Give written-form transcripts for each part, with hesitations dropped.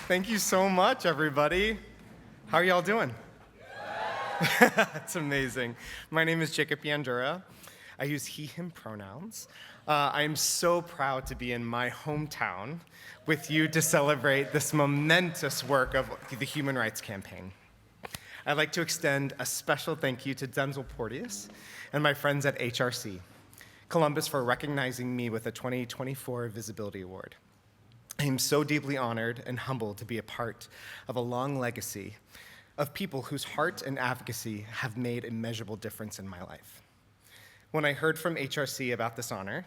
Thank you so much, everybody. How are y'all doing? That's amazing. My name is Jacob Yandura. I use he, him pronouns. I am so proud to be in my hometown with you to celebrate this momentous work of the Human Rights Campaign. I'd like to extend a special thank you to Denzel Porteous and my friends at HRC, Columbus, for recognizing me with a 2024 Visibility Award. I am so deeply honored and humbled to be a part of a long legacy of people whose heart and advocacy have made a measurable difference in my life. When I heard from HRC about this honor,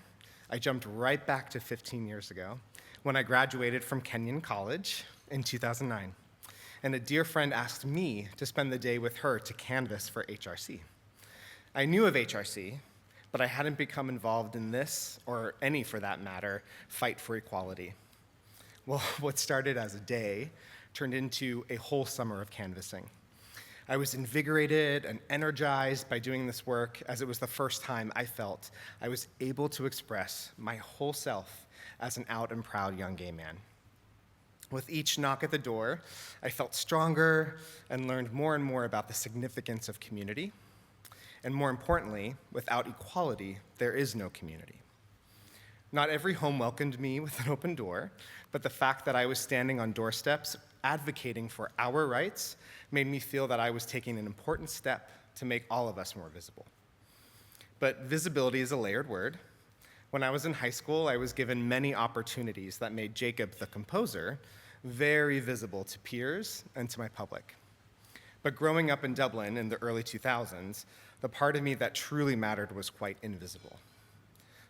I jumped right back to 15 years ago when I graduated from Kenyon College in 2009, and a dear friend asked me to spend the day with her to canvass for HRC. I knew of HRC, but I hadn't become involved in this, or any for that matter, fight for equality. Well, what started as a day turned into a whole summer of canvassing. I was invigorated and energized by doing this work, as it was the first time I felt I was able to express my whole self as an out and proud young gay man. With each knock at the door, I felt stronger and learned more and more about the significance of community. And more importantly, without equality, there is no community. Not every home welcomed me with an open door, but the fact that I was standing on doorsteps advocating for our rights made me feel that I was taking an important step to make all of us more visible. But visibility is a layered word. When I was in high school, I was given many opportunities that made Jacob, the composer, very visible to peers and to my public. But growing up in Dublin in the early 2000s, the part of me that truly mattered was quite invisible.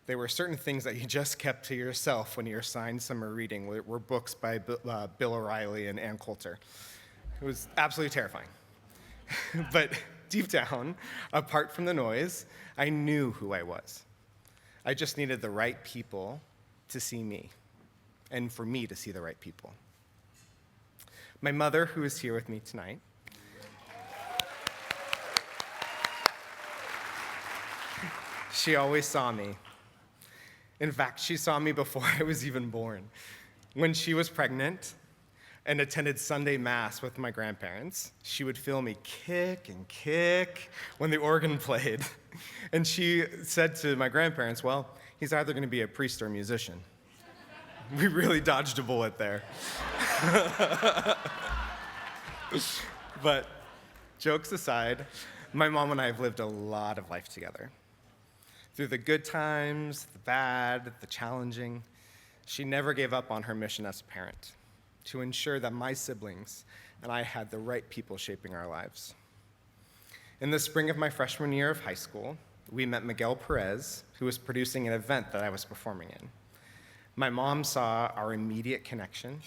There were certain things that you just kept to yourself when you're assigned summer reading, were books by Bill O'Reilly and Ann Coulter. It was absolutely terrifying. But deep down, apart from the noise, I knew who I was. I just needed the right people to see me, and for me to see the right people. My mother, who is here with me tonight, she always saw me. In fact, she saw me before I was even born. When she was pregnant and attended Sunday Mass with my grandparents, she would feel me kick and kick when the organ played. And she said to my grandparents, well, he's either going to be a priest or a musician. We really dodged a bullet there. But jokes aside, my mom and I have lived a lot of life together. Through the good times, the bad, the challenging, she never gave up on her mission as a parent, to ensure that my siblings and I had the right people shaping our lives. In the spring of my freshman year of high school, we met Miguel Perez, who was producing an event that I was performing in. My mom saw our immediate connection,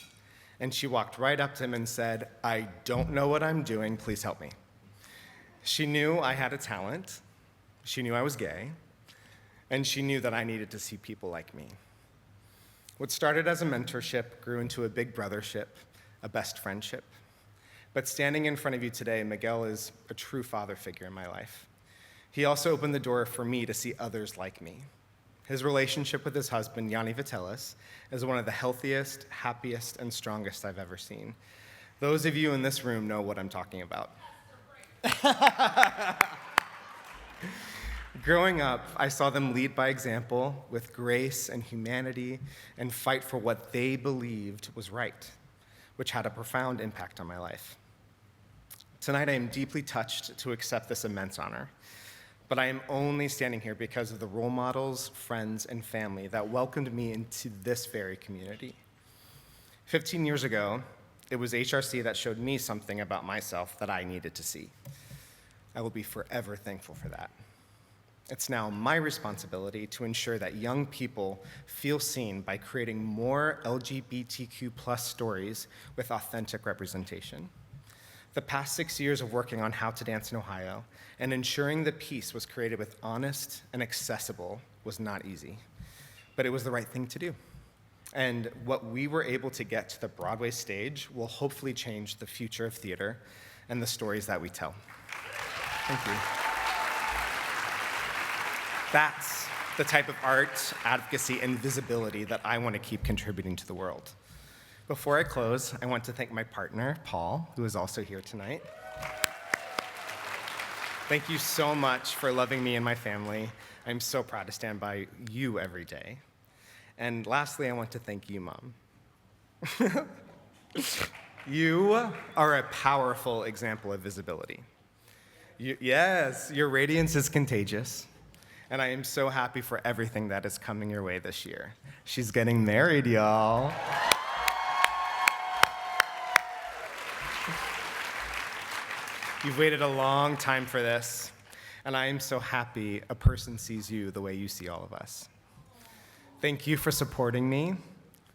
and she walked right up to him and said, "I don't know what I'm doing, please help me." She knew I had a talent, she knew I was gay, and she knew that I needed to see people like me. What started as a mentorship grew into a big brothership, a best friendship. But standing in front of you today, Miguel is a true father figure in my life. He also opened the door for me to see others like me. His relationship with his husband, Yanni Vitelis, is one of the healthiest, happiest, and strongest I've ever seen. Those of you in this room know what I'm talking about. Growing up, I saw them lead by example with grace and humanity and fight for what they believed was right, which had a profound impact on my life. Tonight, I am deeply touched to accept this immense honor, but I am only standing here because of the role models, friends, and family that welcomed me into this very community. 15 years ago, it was HRC that showed me something about myself that I needed to see. I will be forever thankful for that. It's now my responsibility to ensure that young people feel seen by creating more LGBTQ+ stories with authentic representation. The past 6 years of working on How to Dance in Ohio and ensuring the piece was created with honest and accessible was not easy, but it was the right thing to do. And what we were able to get to the Broadway stage will hopefully change the future of theater and the stories that we tell. Thank you. That's the type of art, advocacy, and visibility that I want to keep contributing to the world. Before I close, I want to thank my partner, Paul, who is also here tonight. Thank you so much for loving me and my family. I'm so proud to stand by you every day. And lastly, I want to thank you, Mom. You are a powerful example of visibility. Yes, your radiance is contagious, and I am so happy for everything that is coming your way this year. She's getting married, y'all. You've waited a long time for this, and I am so happy a person sees you the way you see all of us. Thank you for supporting me,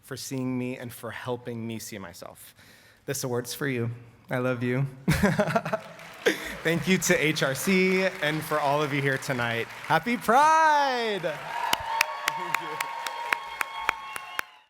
for seeing me, and for helping me see myself. This award's for you. I love you. Thank you to HRC and for all of you here tonight. Happy Pride!